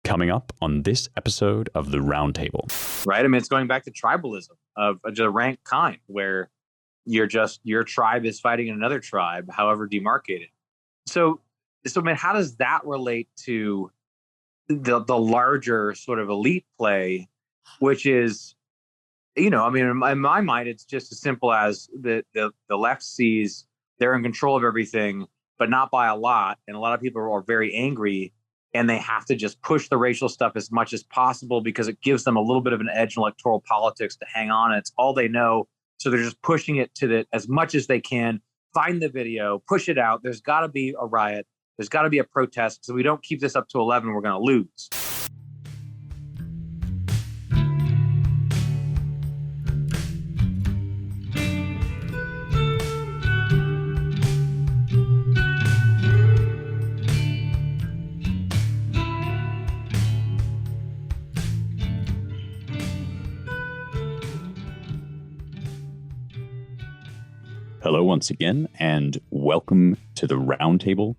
Coming up on this episode of the Roundtable. Right. I mean, it's going back to tribalism of the rank kind, where your tribe is fighting another tribe, however demarcated. So I mean, how does that relate to the larger sort of elite play, which is, I mean, in my mind, it's just as simple as the left sees they're in control of everything, but not by a lot. And a lot of people are very angry, and they have to just push the racial stuff as much as possible because it gives them a little bit of an edge in electoral politics to hang on. It's all they know. So they're just pushing it to as much as they can. Find the video, push it out. There's got to be a riot. There's got to be a protest. So we don't keep this up to 11, we're going to lose. Hello once again, and welcome to the Roundtable,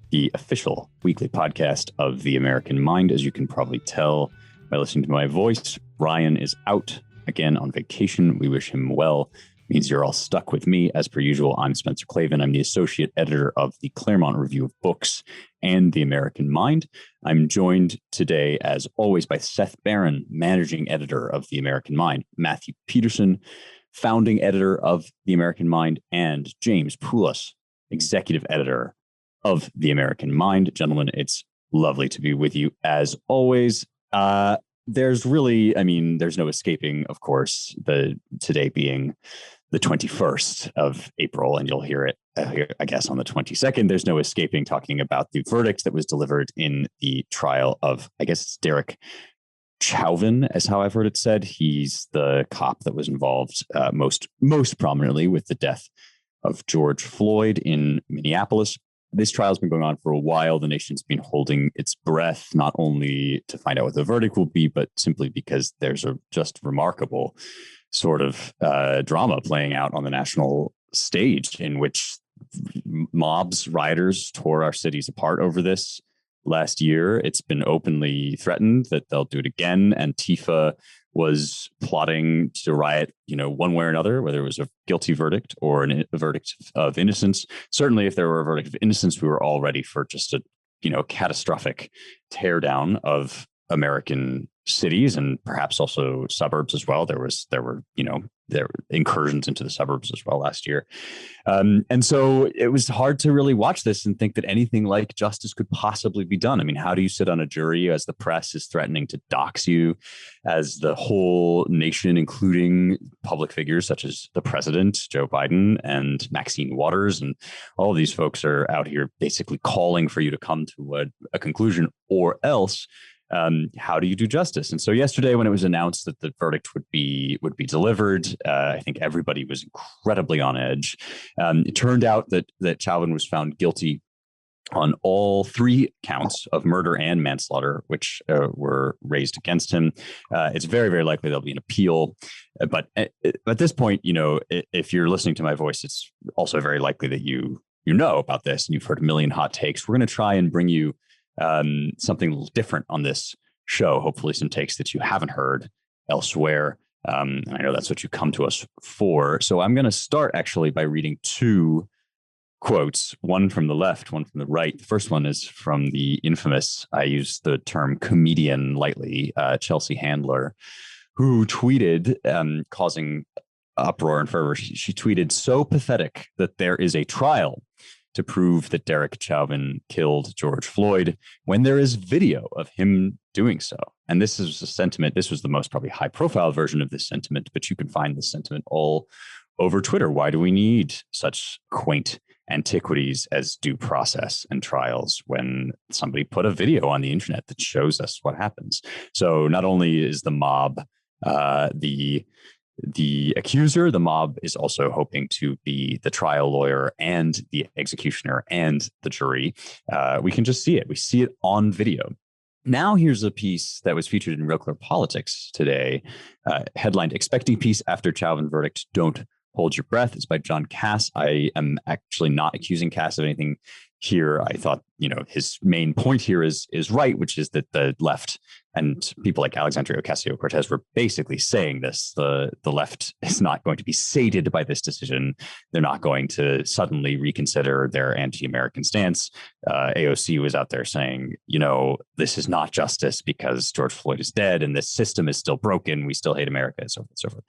the official weekly podcast of The American Mind. As you can probably tell by listening to my voice, Ryan is out again on vacation. We wish him well. It means you're all stuck with me. As per usual, I'm Spencer Clavin. I'm the associate editor of the Claremont Review of Books and The American Mind. I'm joined today, as always, by Seth Barron, managing editor of The American Mind, Matthew Peterson, founding editor of The American Mind, and James Poulos, executive editor of The American Mind. Gentlemen, it's lovely to be with you as always. There's no escaping, of course, today being the 21st of April, and you'll hear it, I guess, on the 22nd. There's no escaping talking about the verdict that was delivered in the trial of, I guess it's Derek Chauvin, as how I've heard it said. He's the cop that was involved most prominently with the death of George Floyd in Minneapolis. This trial has been going on for a while. The nation's been holding its breath, not only to find out what the verdict will be, but simply because there's a just remarkable sort of drama playing out on the national stage in which mobs, rioters tore our cities apart over this. Last year, it's been openly threatened that they'll do it again. Antifa was plotting to riot, one way or another, whether it was a guilty verdict or a verdict of innocence. Certainly, if there were a verdict of innocence, we were all ready for just a, catastrophic teardown of American cities and perhaps also suburbs as well. There were incursions into the suburbs as well last year. And so it was hard to really watch this and think that anything like justice could possibly be done. I mean, how do you sit on a jury as the press is threatening to dox you, as the whole nation, including public figures such as the president, Joe Biden, and Maxine Waters, and all of these folks are out here basically calling for you to come to a conclusion, or else how do you do justice? And so yesterday, when it was announced that the verdict would be delivered, I think everybody was incredibly on edge. It turned out that Chauvin was found guilty on all three counts of murder and manslaughter, which were raised against him. It's very, very likely there'll be an appeal. But at this point, if you're listening to my voice, it's also very likely that you know about this and you've heard a million hot takes. We're going to try and bring you something different on this show, hopefully some takes that you haven't heard elsewhere. And I know that's what you come to us for. So I'm going to start actually by reading two quotes, one from the left, one from the right. The first one is from the infamous, I use the term comedian lightly, Chelsea Handler, who tweeted, causing uproar and fervor. She tweeted, "So pathetic that there is a trial to prove that Derek Chauvin killed George Floyd when there is video of him doing so." And this is a sentiment. This was the most probably high profile version of this sentiment, but you can find this sentiment all over Twitter. Why do we need such quaint antiquities as due process and trials when somebody put a video on the internet that shows us what happens? So not only is the mob the accuser, the mob is also hoping to be the trial lawyer and the executioner and the jury. We can just see it. We see it on video. Now here's a piece that was featured in Real Clear Politics today, headlined, "Expecting Peace After Chauvin Verdict, Don't Hold Your Breath." It's by John Cass. I am actually not accusing Cass of anything here, I thought, his main point here is right, which is that the left and people like Alexandria Ocasio-Cortez were basically saying this. The left is not going to be sated by this decision. They're not going to suddenly reconsider their anti-American stance. AOC was out there saying, this is not justice because George Floyd is dead and this system is still broken. We still hate America, and so forth and so forth.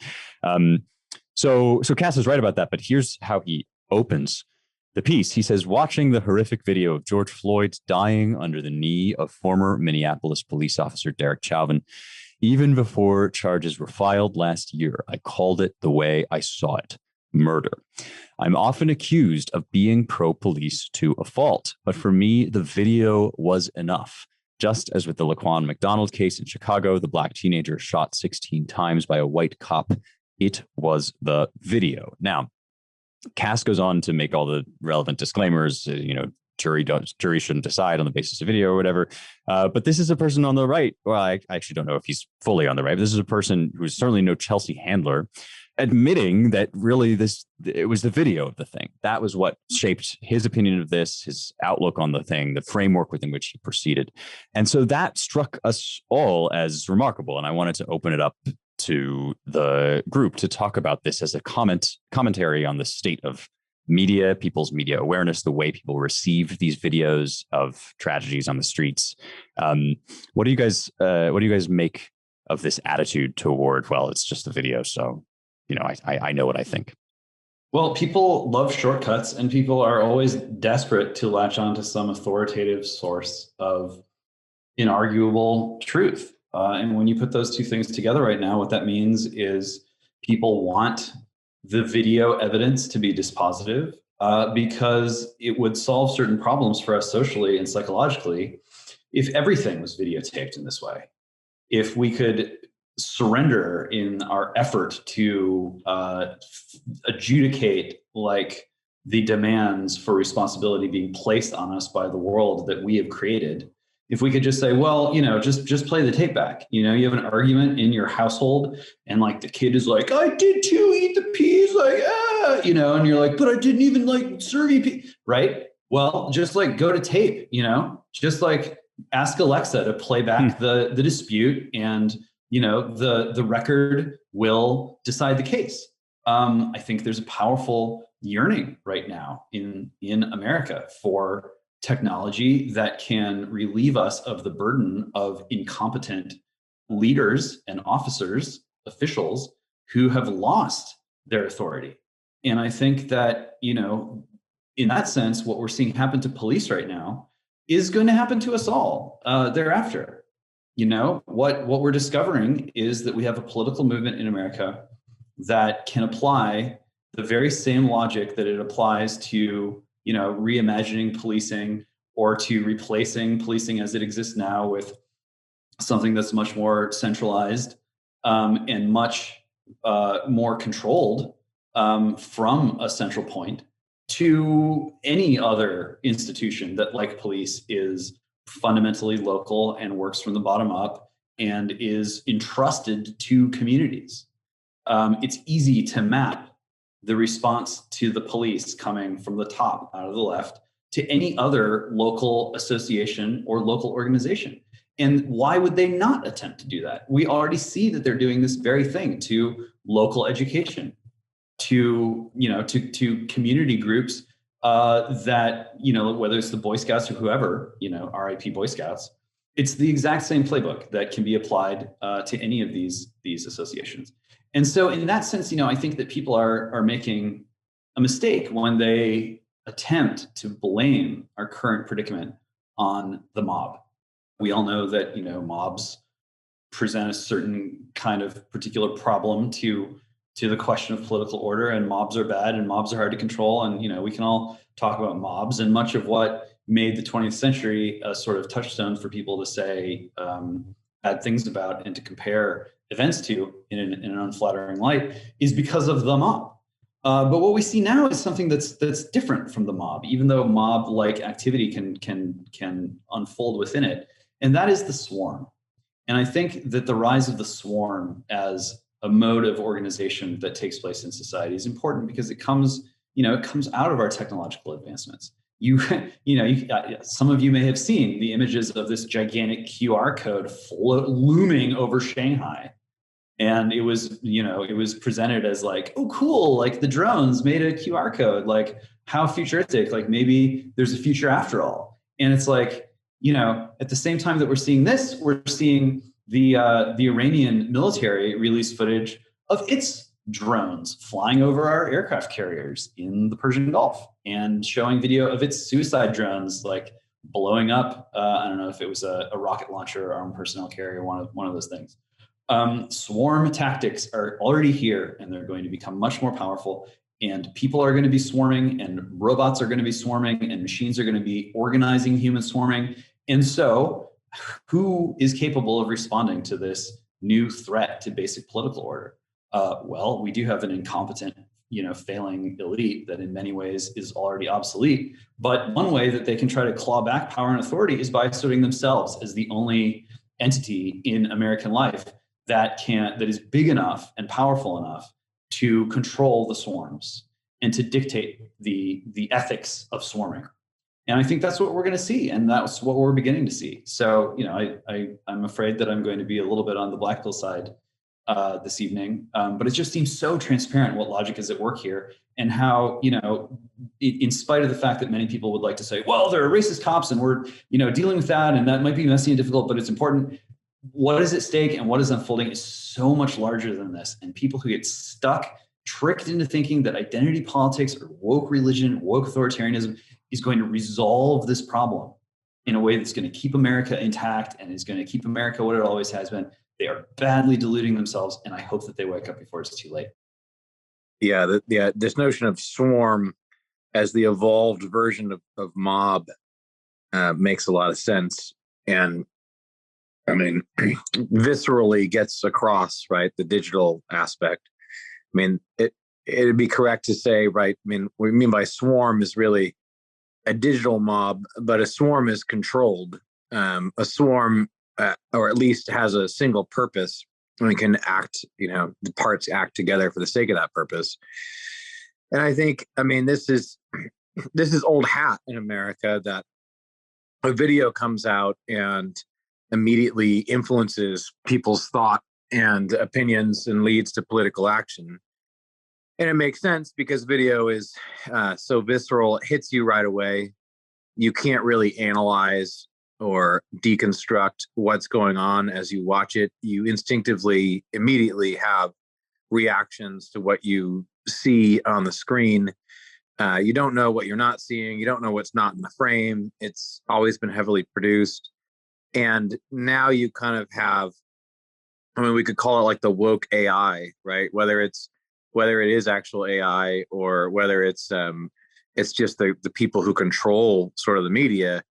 So Cass is right about that, but here's how he opens the piece. He says, watching the horrific video of George Floyd dying under the knee of former Minneapolis police officer Derek Chauvin, even before charges were filed last year, I called it the way I saw it: murder. I'm often accused of being pro-police to a fault, but for me, the video was enough. Just as with the Laquan McDonald case in Chicago, the black teenager shot 16 times by a white cop. It was the video. Now, Cass goes on to make all the relevant disclaimers, jury shouldn't decide on the basis of video or whatever. But this is a person on the right. Well, I actually don't know if he's fully on the right, but this is a person who's certainly no Chelsea Handler, admitting that really it was the video of the thing. That was what shaped his opinion of this, his outlook on the thing, the framework within which he proceeded. And so that struck us all as remarkable. And I wanted to open it up to the group to talk about this as a commentary on the state of media, people's media awareness, the way people receive these videos of tragedies on the streets. What do you guys make of this attitude toward, well, it's just a video, so I know what I think? Well, people love shortcuts, and people are always desperate to latch onto some authoritative source of inarguable truth. And when you put those two things together right now, what that means is people want the video evidence to be dispositive because it would solve certain problems for us socially and psychologically if everything was videotaped in this way. If we could surrender in our effort to adjudicate the demands for responsibility being placed on us by the world that we have created. If we could just say, well, just play the tape back. You have an argument in your household and the kid is like, I did too, eat the peas, and you're like, but I didn't even serve you peas, right? Well, just go to tape, just ask Alexa to play back the dispute, and the record will decide the case. I think there's a powerful yearning right now in America for technology that can relieve us of the burden of incompetent leaders and officials who have lost their authority. And I think that, in that sense, what we're seeing happen to police right now is going to happen to us all thereafter. What we're discovering is that we have a political movement in America that can apply the very same logic that it applies to reimagining policing, or to replacing policing as it exists now with something that's much more centralized and much more controlled from a central point, to any other institution that, like police, is fundamentally local and works from the bottom up and is entrusted to communities. It's easy to map the response to the police coming from the top out of the left to any other local association or local organization. And why would they not attempt to do that? We already see that they're doing this very thing to local education, to community groups that, whether it's the Boy Scouts or whoever, RIP Boy Scouts, it's the exact same playbook that can be applied to any of these associations. And so in that sense, I think that people are making a mistake when they attempt to blame our current predicament on the mob. We all know that, mobs present a certain kind of particular problem to the question of political order, and mobs are bad and mobs are hard to control. And, we can all talk about mobs, and much of what made the 20th century a sort of touchstone for people to say bad things about and to compare events to in an unflattering light is because of the mob. But what we see now is something that's different from the mob, even though mob-like activity can unfold within it, and that is the swarm. And I think that the rise of the swarm as a mode of organization that takes place in society is important because it comes out of our technological advancements. some of you may have seen the images of this gigantic QR code looming over Shanghai. And it was presented as like, oh, cool, like the drones made a QR code, like how futuristic, like maybe there's a future after all. And it's like, at the same time that we're seeing this, we're seeing the Iranian military release footage of its drones flying over our aircraft carriers in the Persian Gulf and showing video of its suicide drones, like blowing up. I don't know if it was a rocket launcher or armed personnel carrier, one of those things. Swarm tactics are already here, and they're going to become much more powerful. And people are going to be swarming, and robots are going to be swarming, and machines are going to be organizing human swarming. And so, who is capable of responding to this new threat to basic political order? Well, we do have an incompetent, failing elite that in many ways is already obsolete. But one way that they can try to claw back power and authority is by asserting themselves as the only entity in American life that is big enough and powerful enough to control the swarms and to dictate the ethics of swarming. And I think that's what we're going to see, and that's what we're beginning to see. So, I'm afraid that I'm going to be a little bit on the black pill side this evening, but it just seems so transparent what logic is at work here, and how, in spite of the fact that many people would like to say, well, there are racist cops and we're, dealing with that, and that might be messy and difficult, but it's important. What is at stake and what is unfolding is so much larger than this. And people who get tricked into thinking that identity politics or woke religion, woke authoritarianism is going to resolve this problem in a way that's going to keep America intact and is going to keep America what it always has been, they are badly deluding themselves. And I hope that they wake up before it's too late. Yeah, this notion of swarm as the evolved version of mob makes a lot of sense. And I mean, viscerally gets across, right, the digital aspect. I mean, it'd be correct to say, right, I mean, what we mean by swarm is really a digital mob, but a swarm is controlled. A swarm, or at least has a single purpose, and can act, the parts act together for the sake of that purpose. And I think, I mean, this is old hat in America, that a video comes out and immediately influences people's thought and opinions and leads to political action. And it makes sense because video is so visceral, it hits you right away. You can't really analyze or deconstruct what's going on as you watch it. You instinctively, immediately have reactions to what you see on the screen. You don't know what you're not seeing. You don't know what's not in the frame. It's always been heavily produced. And now you kind of have, I mean, we could call it like the woke AI, right? Whether it is actual AI or whether it's just the people who control sort of the media.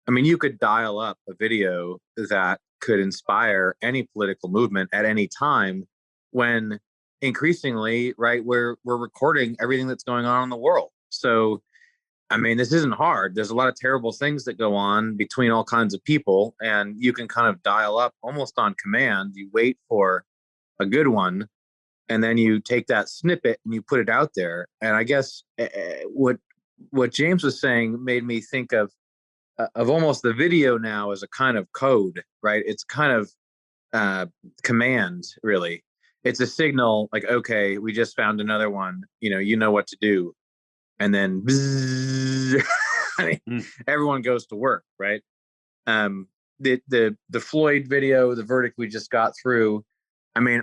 I mean, you could dial up a video that could inspire any political movement at any time, when increasingly, right, we're recording everything that's going on in the world. So, I mean, this isn't hard. There's a lot of terrible things that go on between all kinds of people, and you can kind of dial up almost on command. You wait for a good one, and then you take that snippet and you put it out there. And I guess what James was saying made me think of almost the video now as a kind of code, right? It's kind of command, really. It's a signal like, okay, we just found another one, you know what to do. And then bzzz, everyone goes to work, right? The Floyd video, the verdict we just got through, I mean,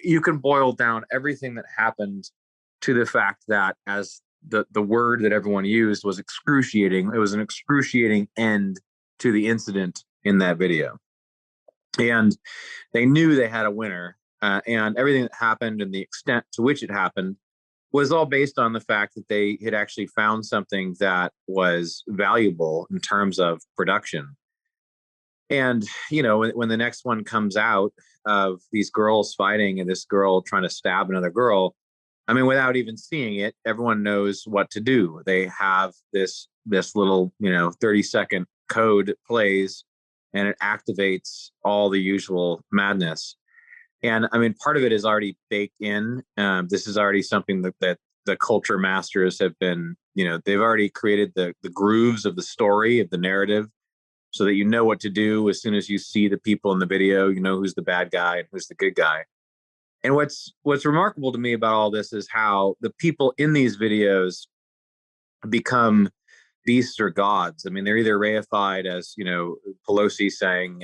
you can boil down everything that happened to the fact that, as the word that everyone used was excruciating. It was an excruciating end to the incident in that video. And they knew they had a winner, and everything that happened and the extent to which it happened was all based on the fact that they had actually found something that was valuable in terms of production. And, when the next one comes out of these girls fighting and this girl trying to stab another girl, I mean, without even seeing it, everyone knows what to do. They have this little, 30-second code plays, and it activates all the usual madness. And I mean, part of it is already baked in. This is already something that the culture masters have been, they've already created the grooves of the story, of the narrative, so that you know what to do as soon as you see the people in the video. You know who's the bad guy and who's the good guy. And what's remarkable to me about all this is how the people in these videos become beasts or gods. I mean, they're either reified as, Pelosi saying,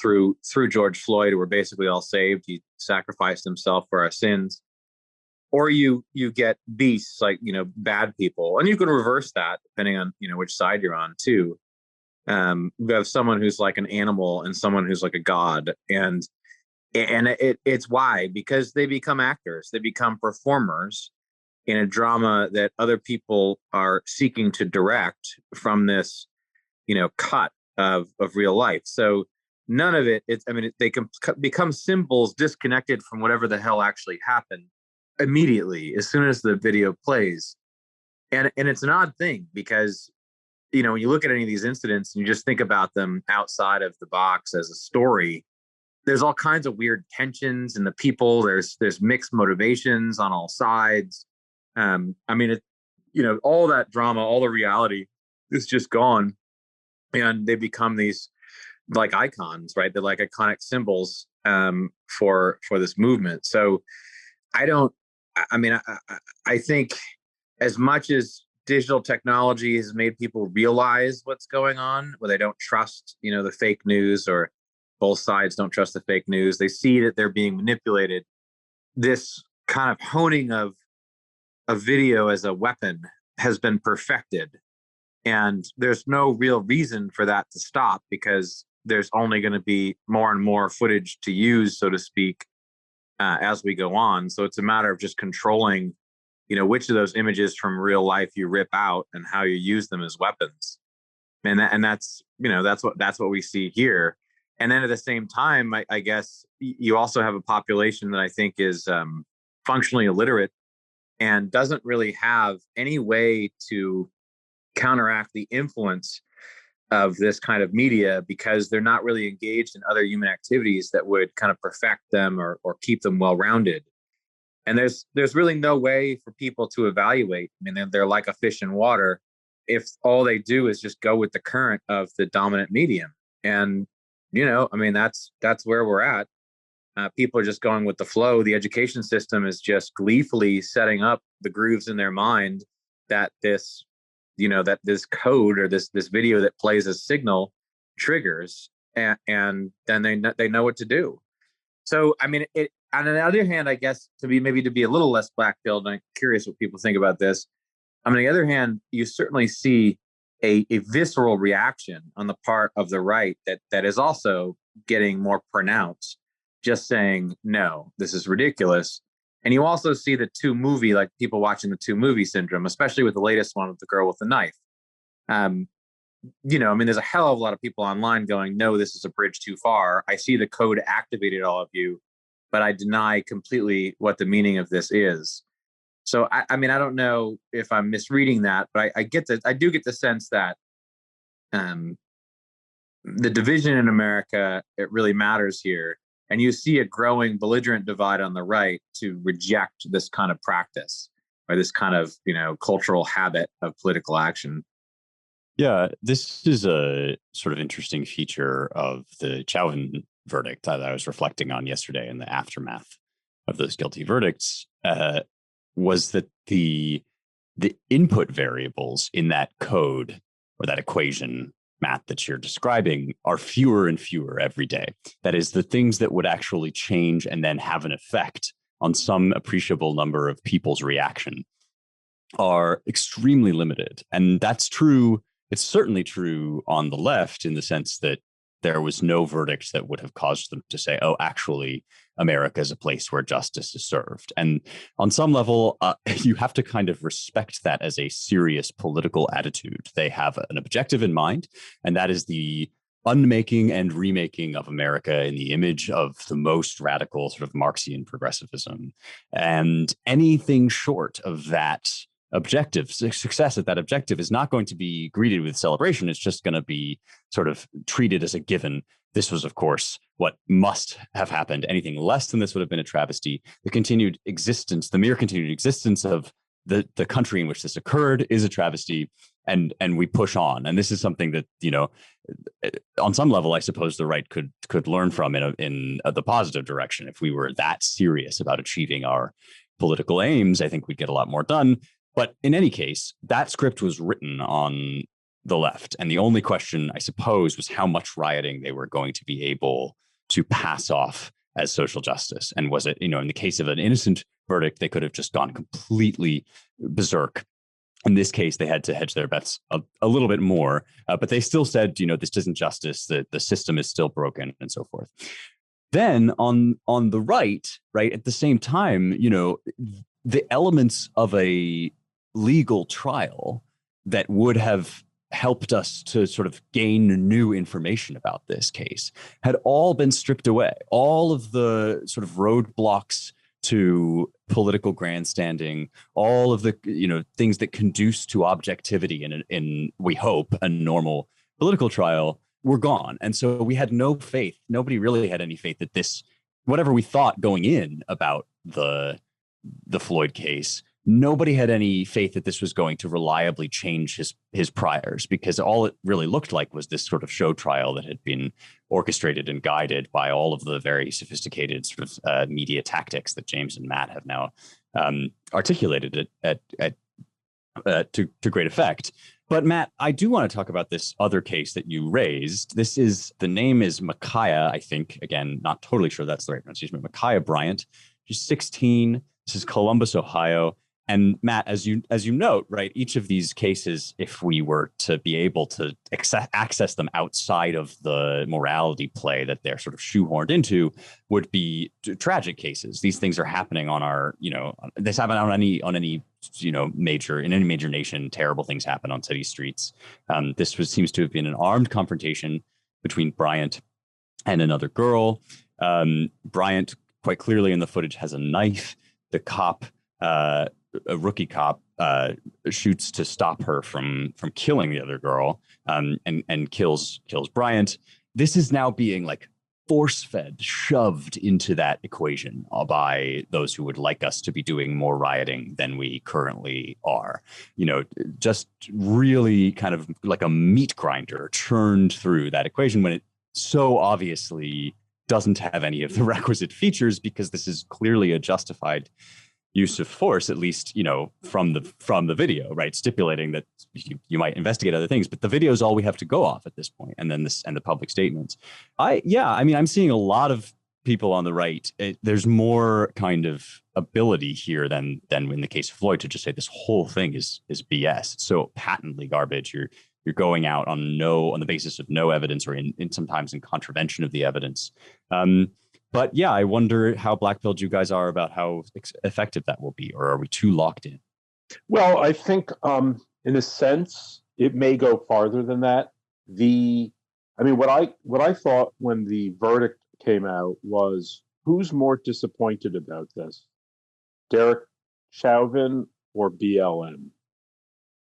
through George Floyd, we're basically all saved. He sacrificed himself for our sins. Or you get beasts like, bad people. And you can reverse that depending on, which side you're on too. You have someone who's like an animal and someone who's like a god. And it's why, because they become actors, they become performers in a drama that other people are seeking to direct from this, cut of real life. So none of it, they can become symbols disconnected from whatever the hell actually happened immediately as soon as the video plays. And it's an odd thing because, when you look at any of these incidents and you just think about them outside of the box as a story, there's all kinds of weird tensions in the people. There's mixed motivations on all sides. All that drama, all the reality is just gone. And they become these like icons, right? They're like iconic symbols for this movement. So I think as much as digital technology has made people realize what's going on, where they don't trust, the fake news, or both sides don't trust the fake news, they see that they're being manipulated. This kind of honing of a video as a weapon has been perfected. And there's no real reason for that to stop, because there's only going to be more and more footage to use, so to speak, as we go on. So it's a matter of just controlling, which of those images from real life you rip out and how you use them as weapons. And that's what we see here. And then at the same time, I guess you also have a population that I think is functionally illiterate and doesn't really have any way to counteract the influence of this kind of media, because they're not really engaged in other human activities that would kind of perfect them or keep them well-rounded. And there's really no way for people to evaluate. I mean, they're like a fish in water if all they do is just go with the current of the dominant medium. And, that's where we're at. People are just going with the flow. The education system is just gleefully setting up the grooves in their mind that this code or this video that plays a signal triggers, and then they know what to do. So, on the other hand, I guess to be a little less black-pilled, and I'm curious what people think about this. On the other hand, you certainly see a visceral reaction on the part of the right that is also getting more pronounced, just saying, no, this is ridiculous. And you also see the two movie, like people watching the two movie syndrome, especially with the latest one with the girl with the knife. There's a hell of a lot of people online going, no, this is a bridge too far. I see the code activated all of you, but I deny completely what the meaning of this is. So, I don't know if I'm misreading that, but I do get the sense that the division in America, it really matters here. And you see a growing belligerent divide on the right to reject this kind of practice or this kind of, cultural habit of political action. Yeah, this is a sort of interesting feature of the Chauvin verdict that I was reflecting on yesterday in the aftermath of those guilty verdicts, was that the input variables in that code or that equation, Matt, that you're describing are fewer and fewer every day. That is, the things that would actually change and then have an effect on some appreciable number of people's reaction are extremely limited. And that's true. It's certainly true on the left, in the sense that there was no verdict that would have caused them to say, oh, actually, America is a place where justice is served. And on some level, you have to kind of respect that as a serious political attitude. They have an objective in mind, and that is the unmaking and remaking of America in the image of the most radical sort of Marxian progressivism. And anything short of that objective, success at that objective, is not going to be greeted with celebration. It's just going to be sort of treated as a given. This was, of course, what must have happened. Anything less than this would have been a travesty. The mere continued existence of the country in which this occurred is a travesty, and we push on. And this is something that, on some level, I suppose the right could learn from in the positive direction. If we were that serious about achieving our political aims, I think we'd get a lot more done. But in any case, that script was written on the left. And the only question, I suppose, was how much rioting they were going to be able to pass off as social justice. And was it, in the case of an innocent verdict, they could have just gone completely berserk. In this case, they had to hedge their bets a little bit more, but they still said, this isn't justice, the system is still broken, and so forth. Then on the right, at the same time, the elements of a legal trial that would have helped us to sort of gain new information about this case had all been stripped away. All of the sort of roadblocks to political grandstanding, all of the things that conduce to objectivity in we hope a normal political trial were gone. And so we had no faith. Nobody really had any faith that this, whatever we thought going in about the Floyd case, nobody had any faith that this was going to reliably change his priors, because all it really looked like was this sort of show trial that had been orchestrated and guided by all of the very sophisticated sort of media tactics that James and Matt have now articulated to great effect. But Matt, I do want to talk about this other case that you raised. The name is Ma'Khia, I think, again, not totally sure that's the right pronunciation, but Ma'Khia Bryant. She's 16. This is Columbus, Ohio. And Matt, as you note, right, each of these cases, if we were to be able to access them outside of the morality play that they're sort of shoehorned into, would be tragic cases. These things are happening on our, this happen on any major nation. Terrible things happen on city streets. Seems to have been an armed confrontation between Bryant and another girl. Bryant, quite clearly in the footage, has a knife. The cop, a rookie cop, shoots to stop her from killing the other girl, and kills Bryant. This is now being like force-fed, shoved into that equation by those who would like us to be doing more rioting than we currently are. Just really kind of like a meat grinder churned through that equation when it so obviously doesn't have any of the requisite features, because this is clearly a justified use of force, at least, from the video, right? Stipulating that you might investigate other things, but the video is all we have to go off at this point. And then the public statements. I'm seeing a lot of people on the right. There's more kind of ability here than in the case of Floyd to just say this whole thing is BS. It's so patently garbage. You're going out on the basis of no evidence, or in sometimes in contravention of the evidence. But yeah, I wonder how black-pilled you guys are about how effective that will be, or are we too locked in? Well, I think in a sense, it may go farther than that. What I thought when the verdict came out was, who's more disappointed about this, Derek Chauvin or BLM?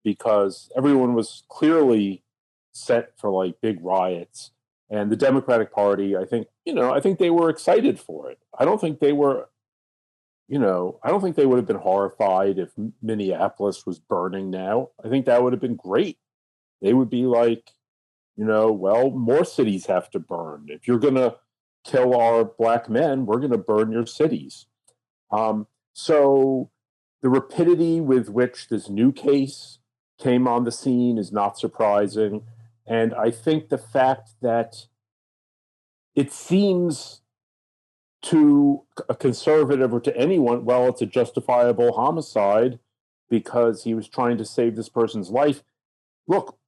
Because everyone was clearly set for like big riots. And the Democratic Party, I think they were excited for it. I don't think they would have been horrified if Minneapolis was burning now. I think that would have been great. They would be like, well, more cities have to burn. If you're going to kill our black men, we're going to burn your cities. So the rapidity with which this new case came on the scene is not surprising. And I think the fact that it seems to a conservative or to anyone, well, it's a justifiable homicide because he was trying to save this person's life. Look,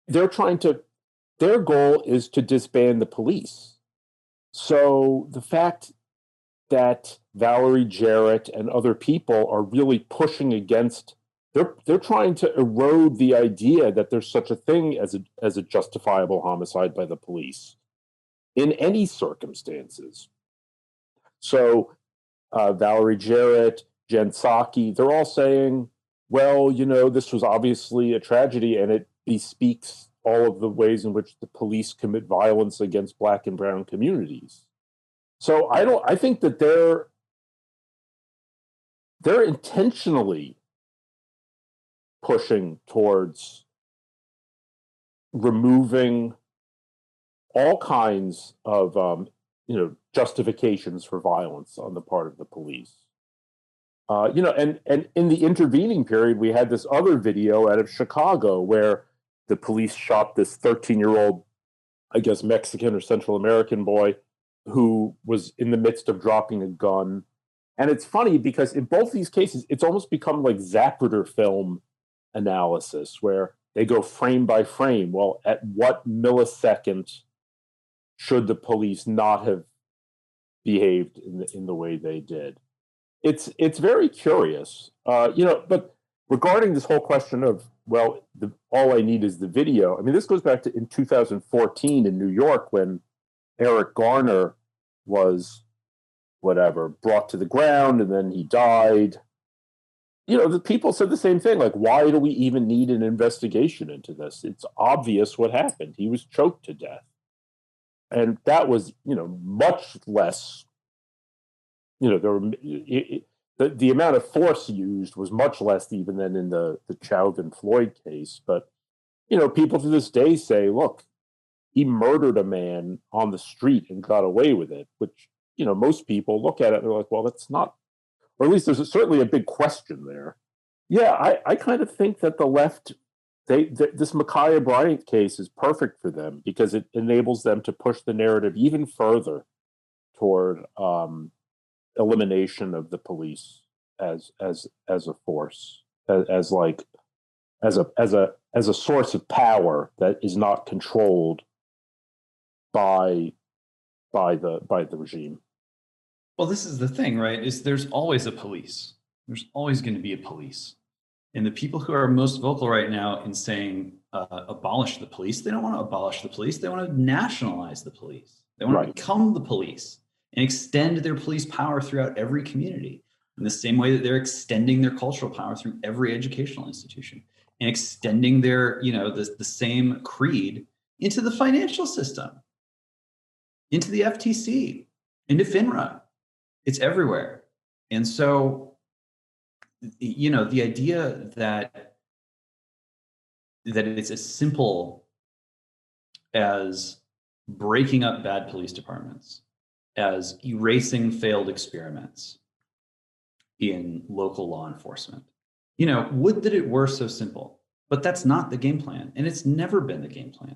their goal is to disband the police. So the fact that Valerie Jarrett and other people are really pushing against, they're trying to erode the idea that there's such a thing as a justifiable homicide by the police in any circumstances. So Valerie Jarrett, Jen Psaki, they're all saying, well, this was obviously a tragedy, and it bespeaks all of the ways in which the police commit violence against Black and brown communities. So I think that they're intentionally pushing towards removing all kinds of justifications for violence on the part of the police. And in the intervening period, we had this other video out of Chicago where the police shot this 13-year-old, I guess, Mexican or Central American boy who was in the midst of dropping a gun. And it's funny because in both these cases, it's almost become like Zapruder film analysis where they go frame by frame. Well, at what millisecond should the police not have behaved in the way they did? It's very curious, But regarding this whole question of, well, all I need is the video. I mean, this goes back to in 2014 in New York when Eric Garner was brought to the ground and then he died. The people said the same thing. Like, why do we even need an investigation into this? It's obvious what happened. He was choked to death. And that was, much less, there were, the amount of force used was much less even than in the Chauvin Floyd case. But, people to this day say, look, he murdered a man on the street and got away with it, which, most people look at it and they're like, well, that's not, or at least there's certainly a big question there. Yeah, I kind of think that the left, this Ma'Khia Bryant case is perfect for them because it enables them to push the narrative even further toward elimination of the police as a force, as a source of power that is not controlled by the regime. Well, this is the thing, right? Is there's always a police. There's always going to be a police. And the people who are most vocal right now in saying abolish the police, they don't want to abolish the police. They want to nationalize the police. They want to become the police and extend their police power throughout every community in the same way that they're extending their cultural power through every educational institution and extending their, the same creed into the financial system, into the FTC, into FINRA. It's everywhere. And so, the idea that it's as simple as breaking up bad police departments, as erasing failed experiments in local law enforcement. Would that it were so simple, but that's not the game plan. And it's never been the game plan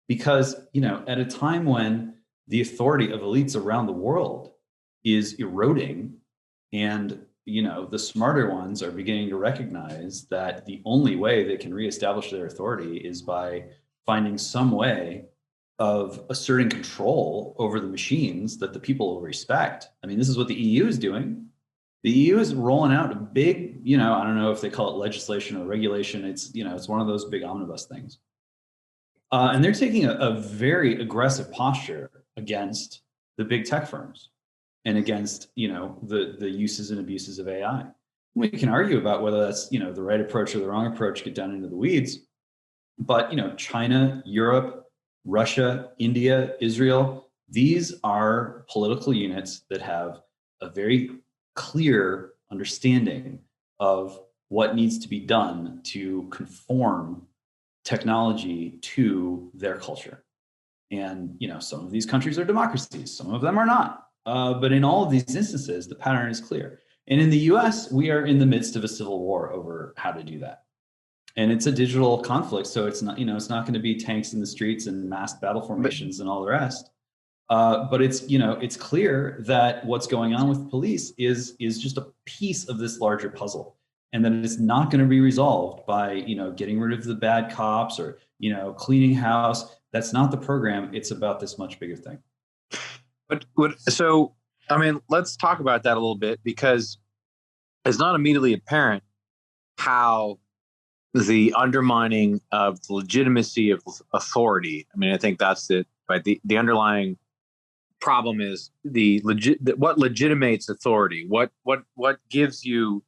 because, at a time when the authority of elites around the world is eroding and, the smarter ones are beginning to recognize that the only way they can reestablish their authority is by finding some way of asserting control over the machines that the people will respect. I mean, this is what the EU is doing. The EU is rolling out a big, I don't know if they call it legislation or regulation. It's, it's one of those big omnibus things. And they're taking a very aggressive posture against the big tech firms and against, the uses and abuses of AI. We can argue about whether that's, the right approach or the wrong approach, get down into the weeds. But, China, Europe, Russia, India, Israel, these are political units that have a very clear understanding of what needs to be done to conform technology to their culture. And, some of these countries are democracies, some of them are not. But in all of these instances, the pattern is clear. And in the US, we are in the midst of a civil war over how to do that. And it's a digital conflict. So it's not, it's not going to be tanks in the streets and massed battle formations and all the rest. But it's, it's clear that what's going on with the police is just a piece of this larger puzzle. And that it's not going to be resolved by, getting rid of the bad cops or, cleaning house. That's not the program. It's about this much bigger thing. So, let's talk about that a little bit because it's not immediately apparent how the undermining of the legitimacy of authority. I think that's it, right? The underlying problem is what legitimates authority, what gives you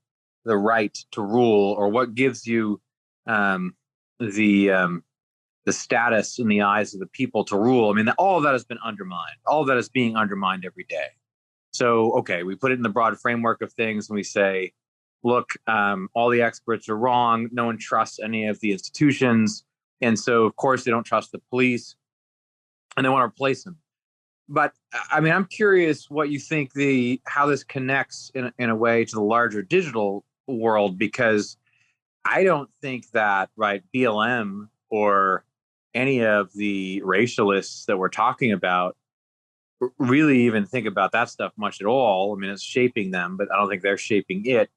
the right to rule, or what gives you the status in the eyes of the people to rule. All of that has been undermined. All of that is being undermined every day. So, okay, we put it in the broad framework of things and we say, look, all the experts are wrong. No one trusts any of the institutions. And so, of course, they don't trust the police and they want to replace them. But I mean, I'm curious what you think how this connects in a way to the larger digital world, because I don't think that, right, BLM or any of the racialists that we're talking about really even think about that stuff much at all. I mean, it's shaping them, but I don't think they're shaping it.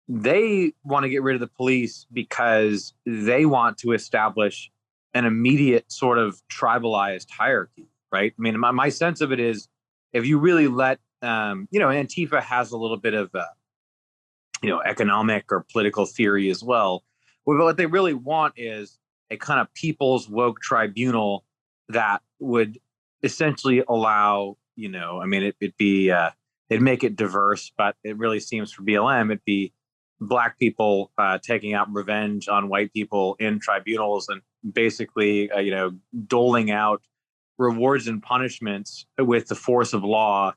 They want to get rid of the police because they want to establish an immediate sort of tribalized hierarchy, right? I mean, my sense of it is, if you really let, Antifa has a little bit of, economic or political theory as well. But what they really want is a kind of people's woke tribunal that would essentially allow, it'd make it diverse, but it really seems for BLM, it'd be Black people taking out revenge on white people in tribunals and basically, doling out rewards and punishments with the force of law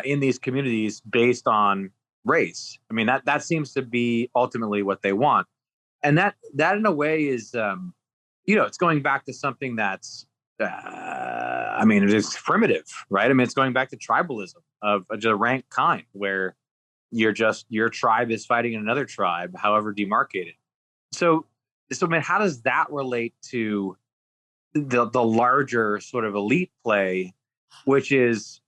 in these communities based on race. I mean, that seems to be ultimately what they want. And that in a way is, it's going back to something that's, it's primitive, right? I mean, it's going back to tribalism of a rank kind, where your tribe is fighting another tribe, however demarcated. So I mean, how does that relate to the larger sort of elite play, which is,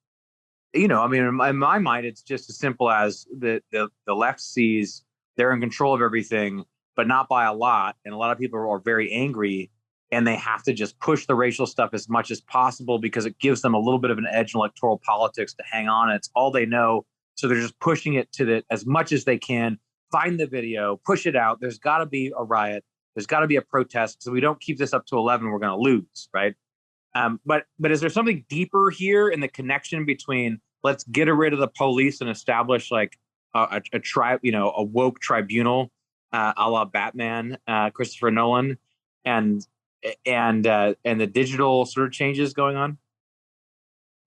in my mind, it's just as simple as the left sees they're in control of everything, but not by a lot. And a lot of people are very angry, and they have to just push the racial stuff as much as possible because it gives them a little bit of an edge in electoral politics to hang on. It's all they know. So they're just pushing it to as much as they can, find the video, push it out. There's got to be a riot. There's got to be a protest. So we don't keep this up to 11, we're going to lose, right? But is there something deeper here in the connection between let's get rid of the police and establish like a tribe, a woke tribunal, a la Batman, Christopher Nolan, and the digital sort of changes going on?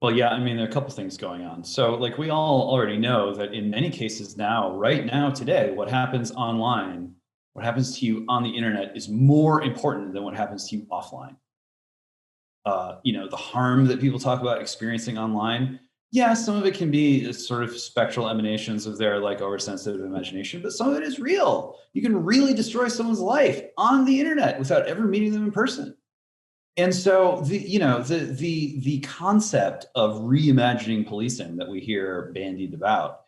Well, yeah, there are a couple things going on. So like we all already know that in many cases now, right now, today, what happens online, what happens to you on the internet is more important than what happens to you offline. The harm that people talk about experiencing online, yeah, some of it can be sort of spectral emanations of their like oversensitive imagination, but some of it is real. You can really destroy someone's life on the internet without ever meeting them in person. And so the concept of reimagining policing that we hear bandied about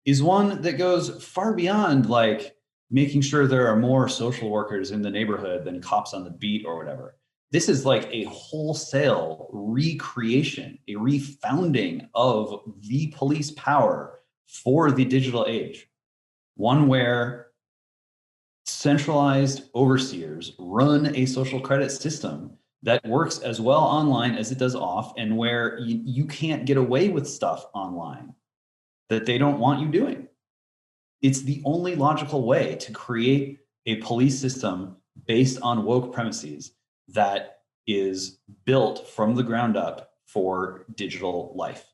is one that goes far beyond like making sure there are more social workers in the neighborhood than cops on the beat or whatever. This is like a wholesale recreation, a refounding of the police power for the digital age. One where centralized overseers run a social credit system that works as well online as it does off, and where you can't get away with stuff online that they don't want you doing. It's the only logical way to create a police system based on woke premises that is built from the ground up for digital life.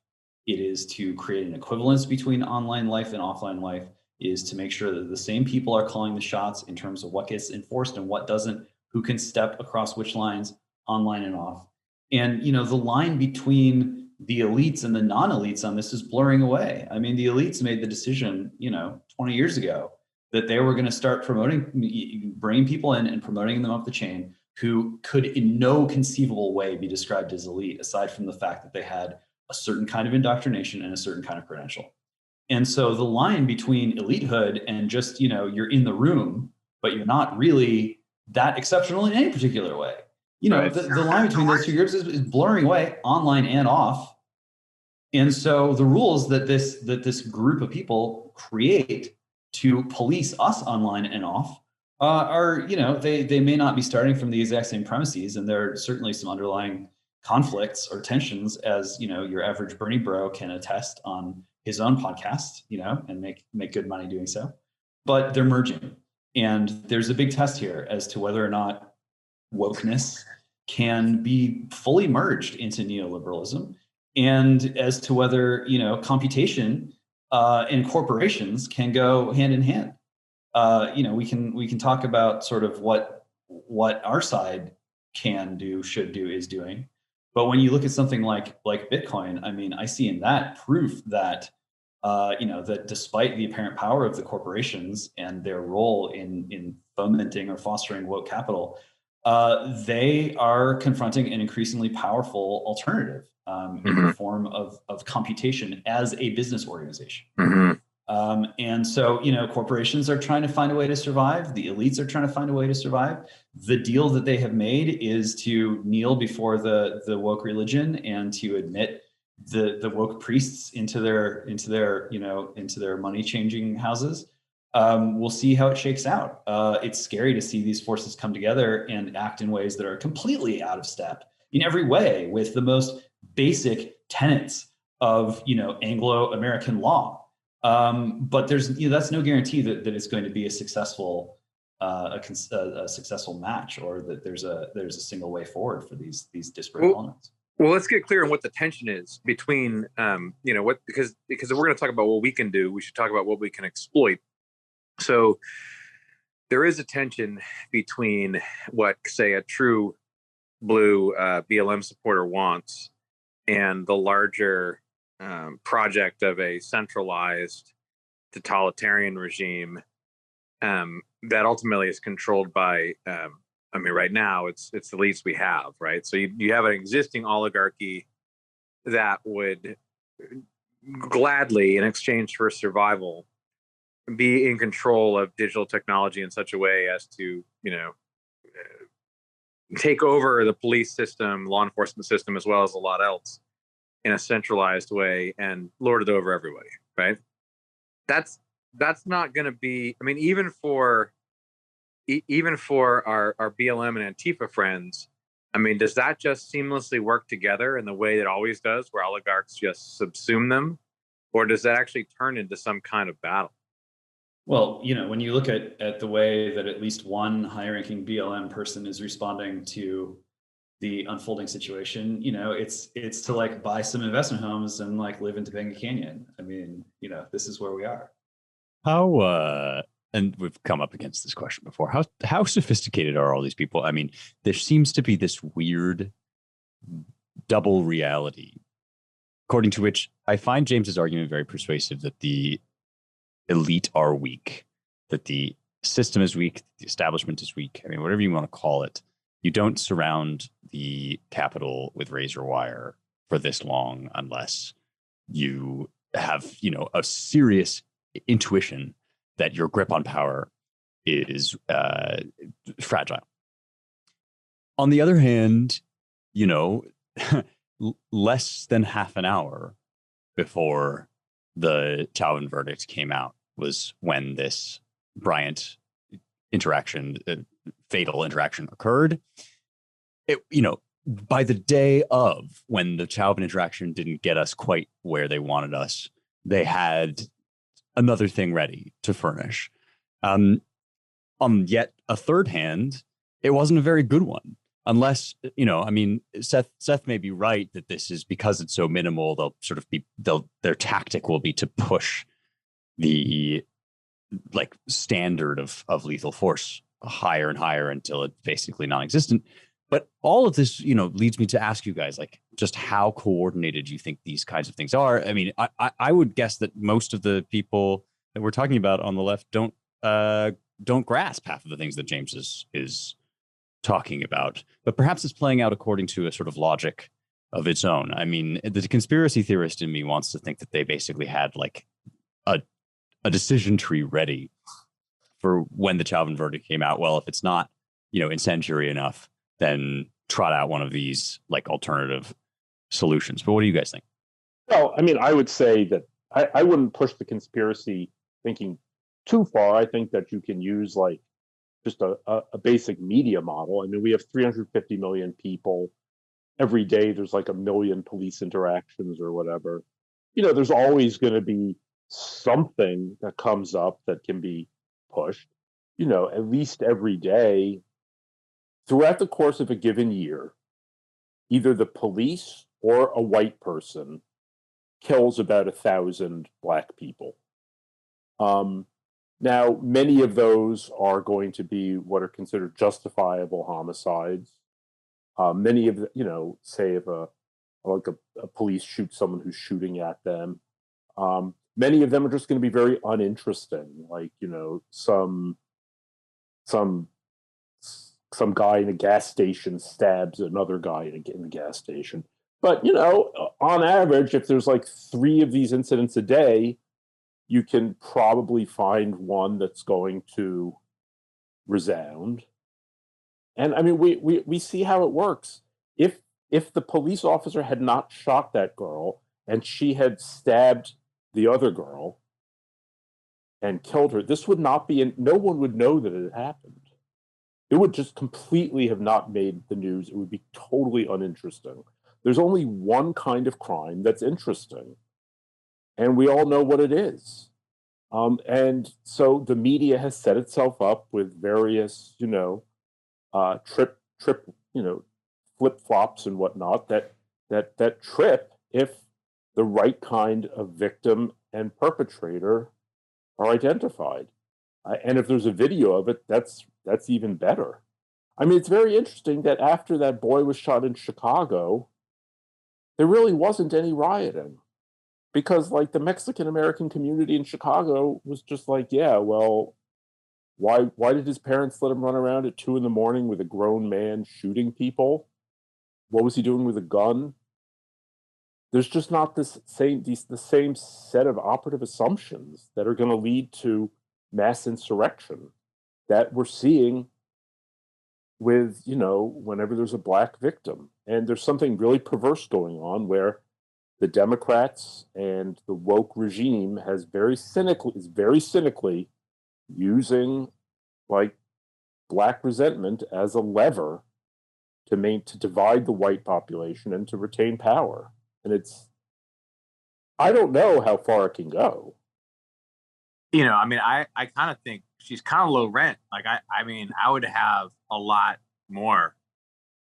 It is to create an equivalence between online life and offline life. It is to make sure that the same people are calling the shots in terms of what gets enforced and what doesn't, who can step across which lines online and off. And the line between the elites and the non-elites on this is blurring away. I mean, the elites made the decision, 20 years ago that they were going to start bringing people in and promoting them up the chain who could in no conceivable way be described as elite, aside from the fact that they had a certain kind of indoctrination and a certain kind of credential. And so the line between elitehood and just, you're in the room, but you're not really that exceptional in any particular way. Right. The line between those two groups is blurring away, online and off. And so the rules that this group of people create to police us online and off are, they may not be starting from the exact same premises, and there are certainly some underlying conflicts or tensions, as your average Bernie bro can attest on his own podcast, and make good money doing so. But they're merging, and there's a big test here as to whether or not wokeness can be fully merged into neoliberalism, and as to whether computation and corporations can go hand in hand. we can talk about sort of what our side can do, should do, is doing. But when you look at something like Bitcoin, I mean, I see in that proof that that despite the apparent power of the corporations and their role in fomenting or fostering woke capital, they are confronting an increasingly powerful alternative in the form of computation as a business organization. And so, corporations are trying to find a way to survive. The elites are trying to find a way to survive. The deal that they have made is to kneel before the woke religion and to admit the woke priests into their money changing houses. We'll see how it shakes out. It's scary to see these forces come together and act in ways that are completely out of step in every way with the most basic tenets of Anglo-American law. But that's no guarantee that it's going to be a successful successful match, or that there's a single way forward for these disparate elements. Well, let's get clear on what the tension is between because if we're going to talk about what we can do, we should talk about what we can exploit. So there is a tension between what, say, a true blue BLM supporter wants and the larger project of a centralized totalitarian regime that ultimately is controlled by, right now it's the elites we have, right? So you have an existing oligarchy that would gladly, in exchange for survival, be in control of digital technology in such a way as to, take over the police system, law enforcement system, as well as a lot else in a centralized way and lord it over everybody, right? That's not going to be, even for our BLM and Antifa friends, does that just seamlessly work together in the way that it always does, where oligarchs just subsume them? Or does that actually turn into some kind of battle? Well, when you look at the way that at least one high-ranking BLM person is responding to the unfolding situation, it's to buy some investment homes and live in Topanga Canyon. This is where we are. How and we've come up against this question before. How sophisticated are all these people? There seems to be this weird double reality, according to which I find James's argument very persuasive, that the elite are weak, that the system is weak, the establishment is weak. Whatever you want to call it. You don't surround the Capitol with razor wire for this long unless you have, a serious intuition that your grip on power is fragile. On the other hand, less than half an hour before the Chauvin verdict came out was when this Bryant interaction, fatal interaction, occurred. By the day of, when the Chauvin interaction didn't get us quite where they wanted us, they had another thing ready to furnish. On yet a third hand, it wasn't a very good one. Unless, Seth may be right that this is because it's so minimal, their tactic will be to push the standard of lethal force higher and higher until it's basically non-existent. But all of this, leads me to ask you guys, just how coordinated you think these kinds of things are. I would guess that most of the people that we're talking about on the left don't grasp half of the things that James is talking about. But perhaps it's playing out according to a sort of logic of its own. The conspiracy theorist in me wants to think that they basically had a decision tree ready for when the Chauvin verdict came out. Well, if it's not, incendiary enough, then trot out one of these alternative solutions. But what do you guys think? Well, I would say that I wouldn't push the conspiracy thinking too far. I think that you can use just a basic media model. We have 350 million people. Every day there's 1 million police interactions or whatever. There's always going to be something that comes up that can be pushed, at least every day throughout the course of a given year. Either the police or a white person kills about 1,000 black people. Now, many of those are going to be what are considered justifiable homicides. Many of the, say if a police shoots someone who's shooting at them, many of them are just going to be very uninteresting. Like, some guy in a gas station stabs another guy in the gas station. But, on average, if there's like 3 of these incidents a day, you can probably find one that's going to resound. And I mean, we see how it works. If the police officer had not shot that girl and she had stabbed the other girl and killed her, this would not be, no one would know that it had happened. It would just completely have not made the news. It would be totally uninteresting. There's only one kind of crime that's interesting, and we all know what it is. And so the media has set itself up with various, flip-flops and whatnot that trip if the right kind of victim and perpetrator are identified. And if there's a video of it, that's even better. I mean, it's very interesting that after that boy was shot in Chicago, there really wasn't any rioting, because like the Mexican American community in Chicago was just like, yeah, well, why did his parents let him run around at 2 a.m. with a grown man shooting people? What was he doing with a gun? There's just not the same set of operative assumptions that are going to lead to mass insurrection that we're seeing with, whenever there's a Black victim. And there's something really perverse going on where the Democrats and the woke regime is very cynically using like Black resentment as a lever to divide the white population and to retain power. And I don't know how far it can go. I kind of think she's kind of low rent. Like, I would have a lot more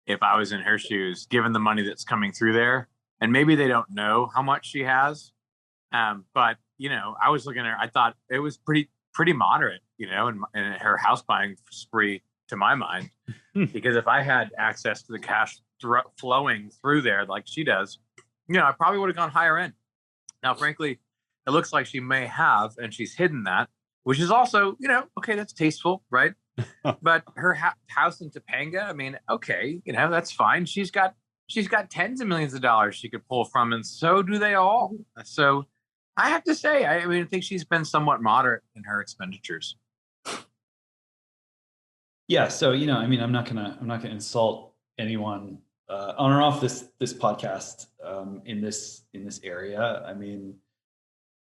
if I was in her shoes, given the money that's coming through there. And maybe they don't know how much she has. But, I was looking at her, I thought it was pretty moderate, in her house buying spree, to my mind. Because if I had access to the cash flowing through there like she does, I probably would have gone higher end. Now, frankly, it looks like she may have, and she's hidden that, which is also, okay, that's tasteful, right? But her house in Topanga, I mean, okay, that's fine. She's got tens of millions of dollars she could pull from, and so do they all. So I have to say, I think she's been somewhat moderate in her expenditures. Yeah. So, I'm not gonna insult anyone on or off this podcast in this area. I mean,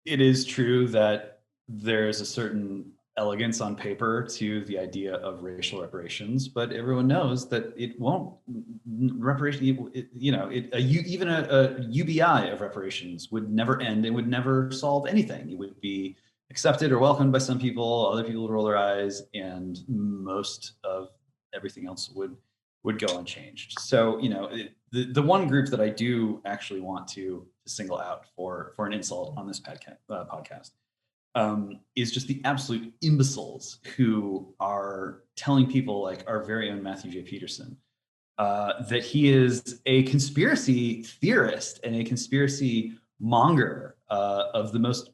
it is true that there's a certain elegance on paper to the idea of racial reparations, but everyone knows that it won't even a UBI of reparations would never end. It would never solve anything. It would be accepted or welcomed by some people, other people would roll their eyes, and most of everything else would go unchanged. So, the one group that I do actually want to single out for an insult on this podcast is just the absolute imbeciles who are telling people, like our very own Matthew J. Peterson, that he is a conspiracy theorist and a conspiracy monger of the most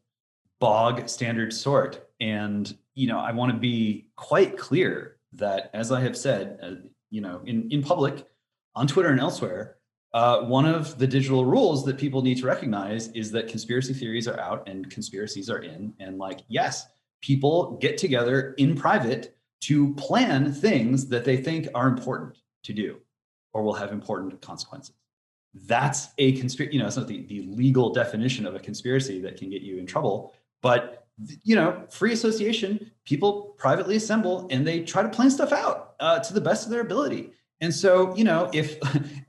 bog standard sort. And, I want to be quite clear that, as I have said, in public, on Twitter and elsewhere, one of the digital rules that people need to recognize is that conspiracy theories are out and conspiracies are in. And yes, people get together in private to plan things that they think are important to do or will have important consequences. That's a conspiracy. It's not the legal definition of a conspiracy that can get you in trouble, but free association, people privately assemble and they try to plan stuff out to the best of their ability. And so, if,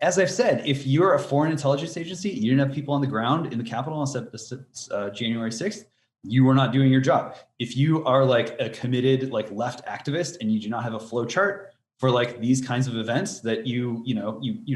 as I've said, if you're a foreign intelligence agency, you didn't have people on the ground in the Capitol on January 6th, you were not doing your job. If you are like a committed left activist and you do not have a flow chart for these kinds of events that you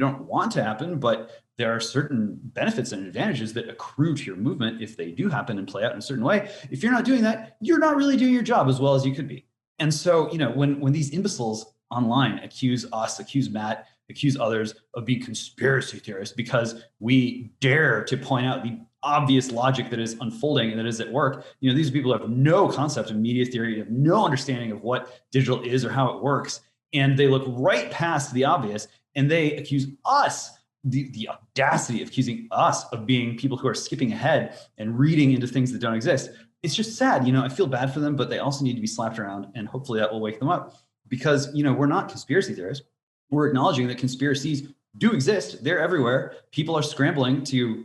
don't want to happen, but there are certain benefits and advantages that accrue to your movement if they do happen and play out in a certain way. If you're not doing that, you're not really doing your job as well as you could be. And so, when these imbeciles online accuse us, accuse Matt, accuse others of being conspiracy theorists because we dare to point out the obvious logic that is unfolding and that is at work, these people have no concept of media theory, have no understanding of what digital is or how it works. And they look right past the obvious and they accuse us, the audacity of accusing us of being people who are skipping ahead and reading into things that don't exist. It's just sad. I feel bad for them, but they also need to be slapped around, and hopefully that will wake them up, because, we're not conspiracy theorists. We're acknowledging that conspiracies do exist. They're everywhere. People are scrambling to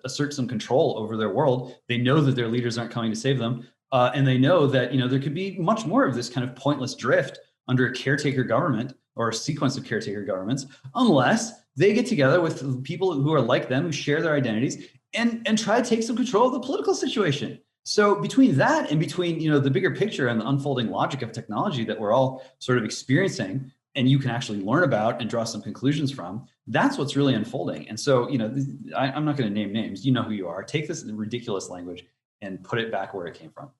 assert some control over their world. They know that their leaders aren't coming to save them. And they know that, there could be much more of this kind of pointless drift under a caretaker government or a sequence of caretaker governments, unless they get together with people who are like them, who share their identities, and try to take some control of the political situation. So between that and between, the bigger picture and the unfolding logic of technology that we're all sort of experiencing, and you can actually learn about and draw some conclusions from, that's what's really unfolding. And so, I'm not going to name names. You know who you are. Take this ridiculous language and put it back where it came from.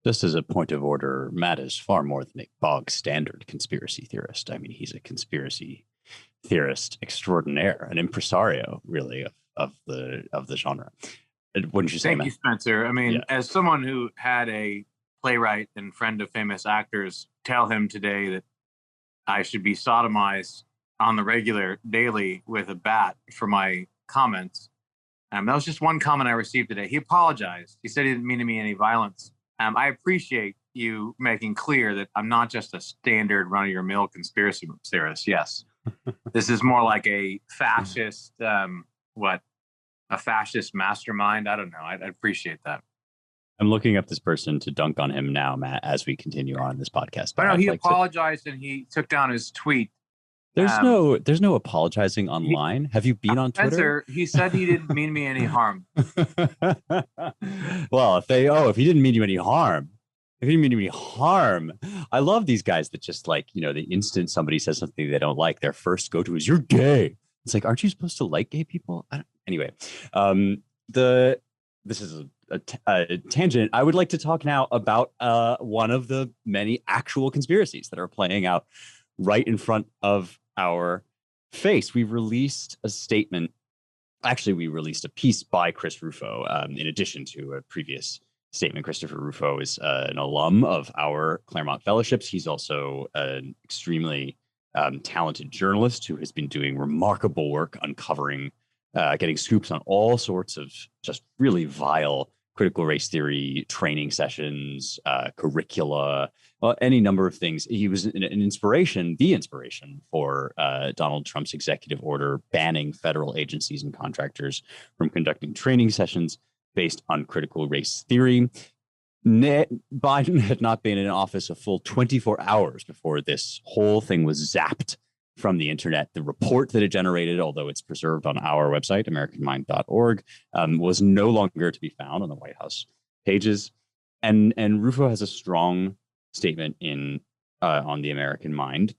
Just as a point of order, Matt is far more than a bog standard conspiracy theorist. I mean, he's a conspiracy theorist extraordinaire, an impresario, really, of the genre. Wouldn't you say, Thank Matt? you, Spencer. I mean, as someone who had a playwright and friend of famous actors tell him today that I should be sodomized on the regular, daily, with a bat for my comments. That was just one comment I received today. He apologized. He said he didn't mean to mean any violence. I appreciate you making clear that I'm not just a standard run-of-your-mill conspiracy theorist. Yes, this is more like a fascist, a fascist mastermind. I don't know. I appreciate that. I'm looking up this person to dunk on him now, Matt, as we continue on this podcast. But no, he apologized and he took down his tweet. There's no apologizing online. Have you been on Twitter? Spencer, he said he didn't mean me any harm. Well, if he didn't mean you any harm, I love these guys that just the instant somebody says something they don't like, their first go-to is, "You're gay." It's like, aren't you supposed to like gay people? Anyway, this is a tangent. I would like to talk now about one of the many actual conspiracies that are playing out right in front of our face. We released a statement. Actually, we released a piece by Chris Rufo. In addition to a previous statement, Christopher Rufo is an alum of our Claremont fellowships. He's also an extremely talented journalist who has been doing remarkable work uncovering, getting scoops on all sorts of just really vile critical race theory training sessions, curricula, any number of things. He was the inspiration for Donald Trump's executive order banning federal agencies and contractors from conducting training sessions based on critical race theory. Biden had not been in office a full 24 hours before this whole thing was zapped from the internet. The report that it generated, although it's preserved on our website, americanmind.org, was no longer to be found on the White House pages. And Rufo has a strong statement on the American Mind,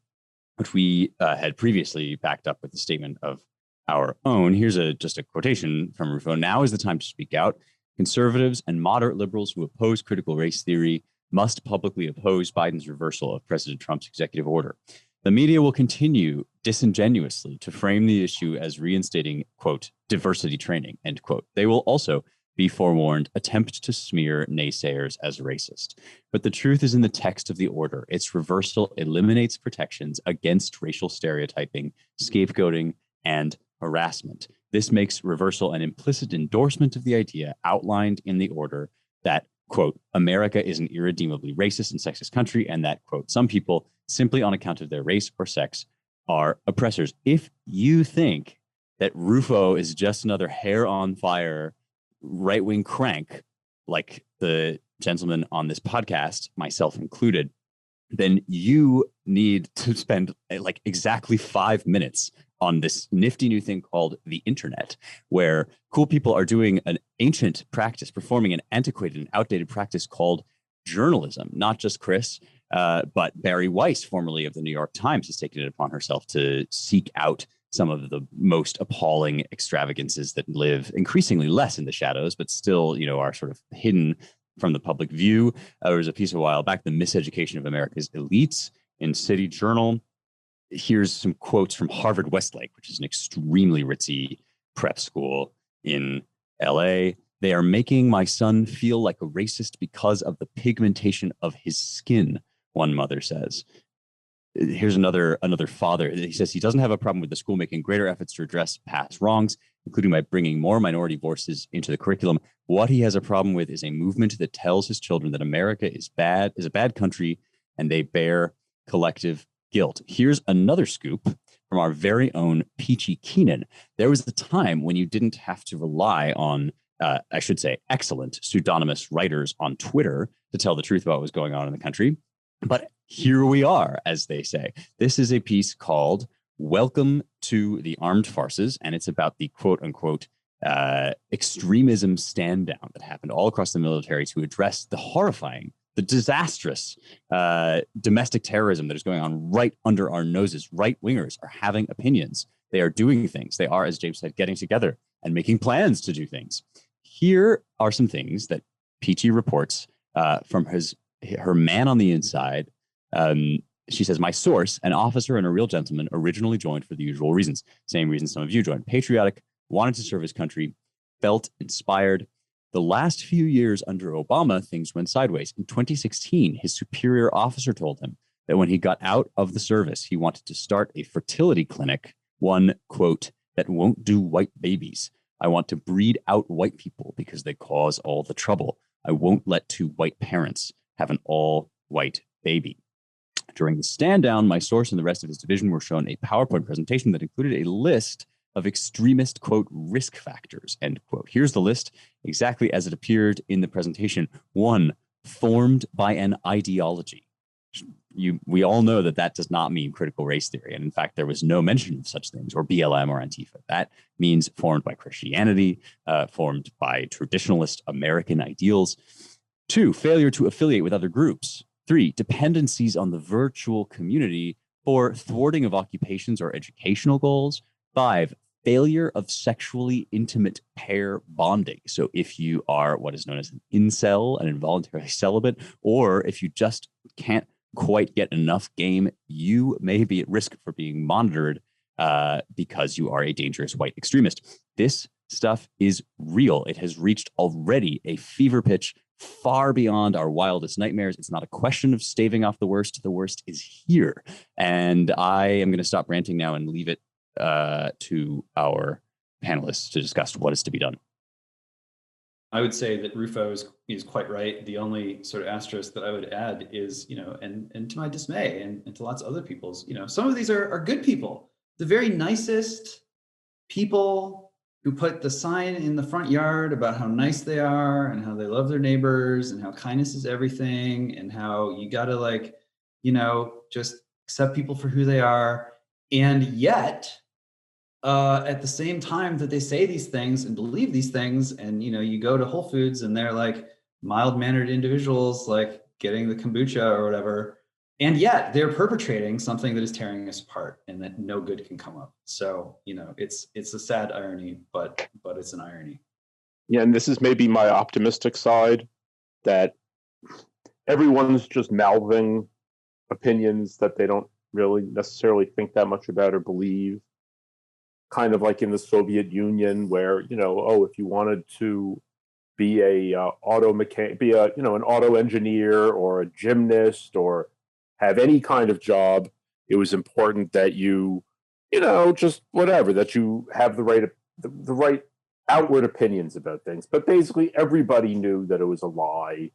which we had previously backed up with a statement of our own. Here's just a quotation from Rufo. "Now is the time to speak out. Conservatives and moderate liberals who oppose critical race theory must publicly oppose Biden's reversal of President Trump's executive order. The media will continue disingenuously to frame the issue as reinstating, quote, diversity training, end quote. They will also, be forewarned, attempt to smear naysayers as racist. But the truth is in the text of the order. Its reversal eliminates protections against racial stereotyping, scapegoating, and harassment. This makes reversal an implicit endorsement of the idea outlined in the order that, quote, America is an irredeemably racist and sexist country, and that, quote, some people, simply on account of their race or sex, are oppressors." If you think that Rufo is just another hair on fire right-wing crank, like the gentleman on this podcast, myself included, then you need to spend like exactly 5 minutes on this nifty new thing called the internet, where cool people are doing an ancient practice, performing an antiquated and outdated practice called journalism. Not just Chris, but Barry Weiss, formerly of the New York Times, has taken it upon herself to seek out some of the most appalling extravagances that live increasingly less in the shadows, but still, are sort of hidden from the public view. There was a piece a while back, The Miseducation of America's Elites, in City Journal. Here's some quotes from Harvard Westlake, which is an extremely ritzy prep school in LA. They are making my son feel like a racist because of the pigmentation of his skin, one mother says. Here's another father. He says he doesn't have a problem with the school making greater efforts to address past wrongs, including by bringing more minority voices into the curriculum. What he has a problem with is a movement that tells his children that America is a bad country, and they bear collective guilt. Here's another scoop from our very own Peachy Keenan. There was a time when you didn't have to rely on, I should say, excellent pseudonymous writers on Twitter to tell the truth about what was going on in the country. But here we are, as they say. This is a piece called Welcome to the Armed Farces, and it's about the quote-unquote extremism stand-down that happened all across the military to address the horrifying, the disastrous domestic terrorism that is going on right under our noses. Right-wingers are having opinions. They are doing things. They are, as James said, getting together and making plans to do things. Here are some things that Peachy reports from her man on the inside. She says, my source, an officer and a real gentleman, originally joined for the usual reasons. Same reasons some of you joined. Patriotic, wanted to serve his country, felt inspired. The last few years under Obama, things went sideways. In 2016, his superior officer told him that when he got out of the service, he wanted to start a fertility clinic, one, quote, that won't do white babies. I want to breed out white people because they cause all the trouble. I won't let two white parents have an all-white baby. During the stand down, my source and the rest of his division were shown a PowerPoint presentation that included a list of extremist, quote, risk factors, end quote. Here's the list exactly as it appeared in the presentation. 1, formed by an ideology. We all know that does not mean critical race theory. And in fact, there was no mention of such things, or BLM or Antifa. That means formed by Christianity, formed by traditionalist American ideals. 2, failure to affiliate with other groups. 3, dependencies on the virtual community. 4, thwarting of occupations or educational goals. 5, failure of sexually intimate pair bonding. So if you are what is known as an incel, an involuntarily celibate, or if you just can't quite get enough game, you may be at risk for being monitored because you are a dangerous white extremist. This stuff is real. It has reached already a fever pitch far beyond our wildest nightmares. It's not a question of staving off the worst. The worst is here. And I am going to stop ranting now and leave it to our panelists to discuss what is to be done. I would say that Rufo is quite right. The only sort of asterisk that I would add is, and to my dismay and to lots of other people's, some of these are good people. The very nicest people who put the sign in the front yard about how nice they are and how they love their neighbors and how kindness is everything and how you got to just accept people for who they are. And yet, at the same time that they say these things and believe these things, and you go to Whole Foods and they're like mild-mannered individuals, like getting the kombucha or whatever, and yet they're perpetrating something that is tearing us apart and that no good can come of. So it's a sad irony, but it's an irony. Yeah, and this is maybe my optimistic side, that everyone's just mouthing opinions that they don't really necessarily think that much about or believe. Kind of like in the Soviet Union, where if you wanted to be an auto engineer or a gymnast or have any kind of job, it was important that you just whatever, that you have the right outward opinions about things. But basically, everybody knew that it was a lie.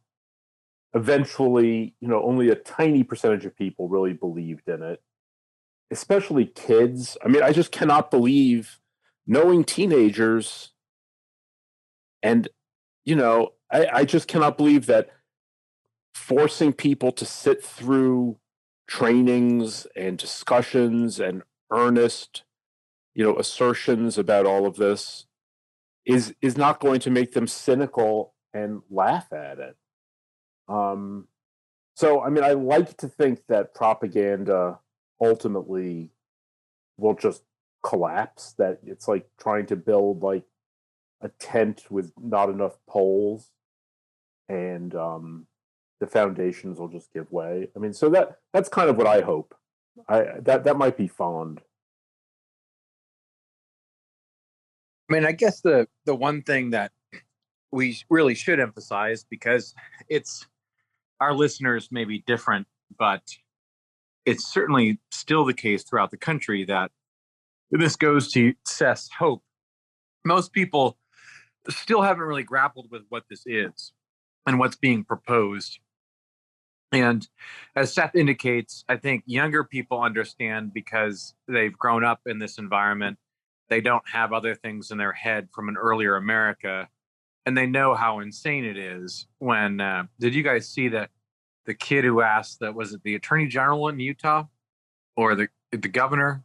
Eventually, only a tiny percentage of people really believed in it. Especially kids. I mean, I just cannot believe, knowing teenagers, and, I just cannot believe that forcing people to sit through trainings and discussions and earnest, assertions about all of this is not going to make them cynical and laugh at it. So, I mean, I like to think that propaganda ultimately will just collapse, that it's like trying to build like a tent with not enough poles, and the foundations will just give way. I mean, so that's kind of what I hope. That might be fond. I mean, I guess the one thing that we really should emphasize, because it's our listeners may be different, but it's certainly still the case throughout the country that this goes to Seth's hope. Most people still haven't really grappled with what this is and what's being proposed. And as Seth indicates, I think younger people understand because they've grown up in this environment. They don't have other things in their head from an earlier America, and they know how insane it is. When did you guys see the kid who asked, that was it the attorney general in Utah or the governor?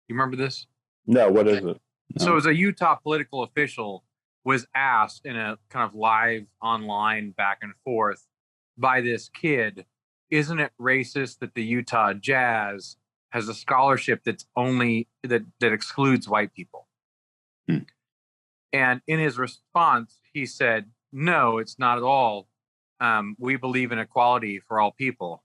You remember this? No, what is it? No. So it was a Utah political official was asked in a kind of live online back and forth by this kid, isn't it racist that the Utah Jazz has a scholarship that's only that excludes white people? And in his response, he said, no, it's not at all. We believe in equality for all people.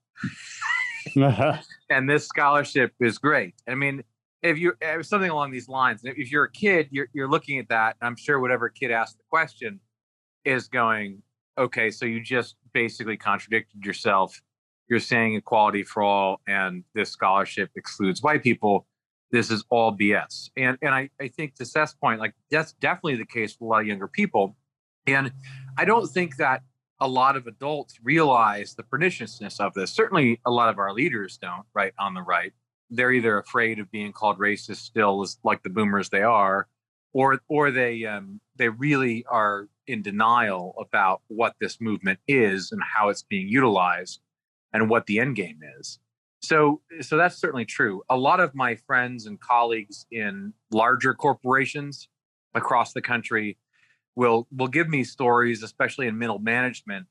And this scholarship is great. I mean, if something along these lines, if you're a kid, you're looking at that, and I'm sure whatever kid asked the question is going, okay, so you just basically contradicted yourself. You're saying equality for all, and this scholarship excludes white people. This is all BS. And I think to Seth's point, like, that's definitely the case for a lot of younger people. And I don't think that a lot of adults realize the perniciousness of this. Certainly a lot of our leaders don't, right, on the right. They're either afraid of being called racist still, as like the boomers they are, or they really are in denial about what this movement is and how it's being utilized and what the end game is. So that's certainly true. A lot of my friends and colleagues in larger corporations across the country will give me stories, especially in middle management,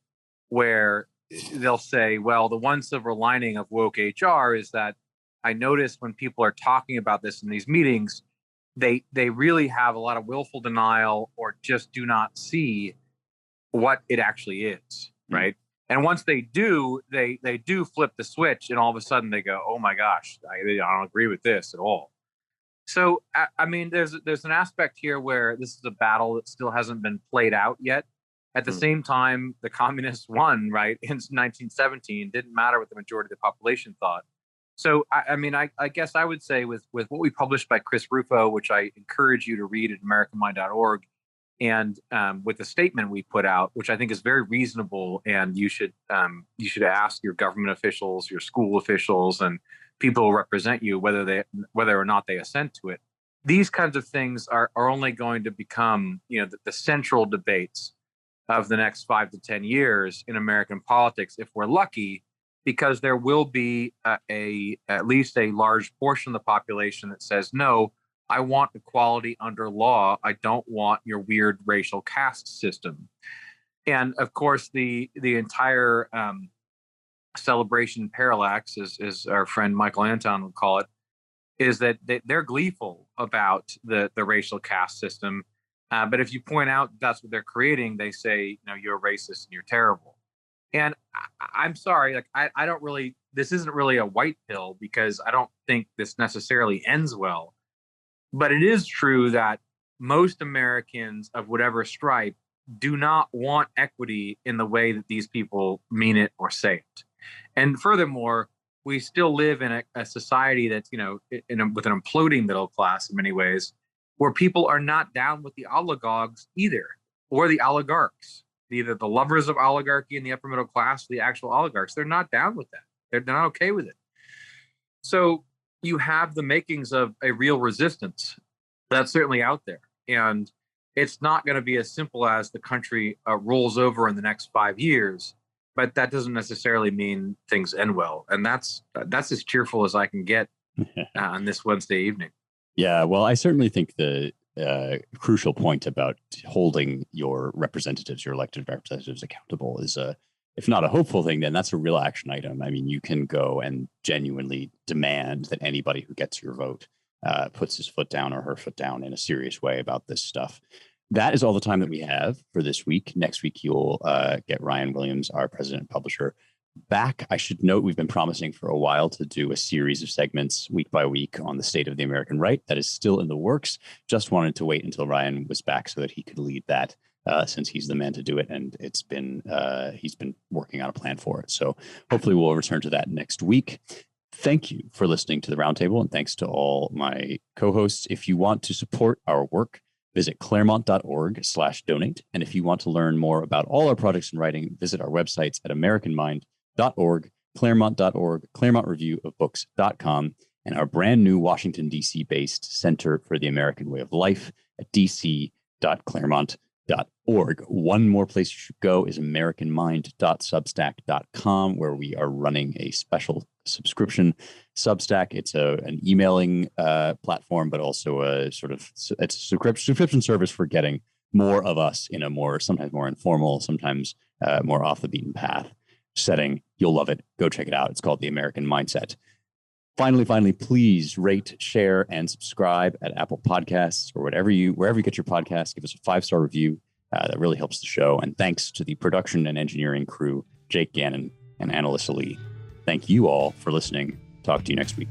where they'll say, well, the one silver lining of woke HR is that I notice when people are talking about this in these meetings, they really have a lot of willful denial or just do not see what it actually is, right? And once they do, they do flip the switch, and all of a sudden they go, oh my gosh, I don't agree with this at all. So, I mean, there's an aspect here where this is a battle that still hasn't been played out yet. At the same time, the communists won, right, in 1917. Didn't matter what the majority of the population thought. So, I mean, I guess I would say with what we published by Chris Rufo, which I encourage you to read at AmericanMind.org, and with the statement we put out, which I think is very reasonable, and you should ask your government officials, your school officials, and people who represent you whether or not they assent to it. These kinds of things are only going to become, the central debates of the next 5 to 10 years in American politics, if we're lucky, because there will be at least a large portion of the population that says, no, I want equality under law. I don't want your weird racial caste system. And of course, the entire celebration parallax, as our friend Michael Anton would call it, is that they're gleeful about the racial caste system. But if you point out that's what they're creating, they say, you're racist and you're terrible. And I'm sorry, like I don't really, this isn't really a white pill, because I don't think this necessarily ends well. But it is true that most Americans of whatever stripe do not want equity in the way that these people mean it or say it. And furthermore, we still live in a society that's, with an imploding middle class in many ways, where people are not down with the oligarchs either, or the oligarchs, either the lovers of oligarchy in the upper middle class, the actual oligarchs. They're not down with that. They're not okay with it. So you have the makings of a real resistance that's certainly out there. And it's not going to be as simple as the country rolls over in the next 5 years, but that doesn't necessarily mean things end well. And that's as cheerful as I can get on this Wednesday evening. Yeah, well, I certainly think the crucial point about holding your representatives, your elected representatives, accountable is if not a hopeful thing, then that's a real action item. I mean, you can go and genuinely demand that anybody who gets your vote puts his foot down or her foot down in a serious way about this stuff. That is all the time that we have for this week. Next week, you'll get Ryan Williams, our president and publisher, back. I should note we've been promising for a while to do a series of segments week by week on the state of the American right. That is still in the works. Just wanted to wait until Ryan was back so that he could lead that, since he's the man to do it. And he's been working on a plan for it. So hopefully we'll return to that next week. Thank you for listening to the Roundtable, and thanks to all my co-hosts. If you want to support our work, visit claremont.org/donate. And if you want to learn more about all our projects in writing, visit our websites at AmericanMind.org, Claremont.org, ClaremontReviewOfBooks.com, and our brand new Washington, D.C. based Center for the American Way of Life at dc.claremont.org. One more place you should go is AmericanMind.substack.com, where we are running a special subscription Substack. It's an emailing platform, but also it's a subscription service for getting more of us in a sometimes more informal, sometimes more off the beaten path setting. You'll love it. Go check it out. It's called The American Mindset. Finally, please rate, share, and subscribe at Apple Podcasts or wherever you get your podcasts. Give us a 5-star review. That really helps the show. And thanks to the production and engineering crew, Jake Gannon and Annalisa Lee. Thank you all for listening. Talk to you next week.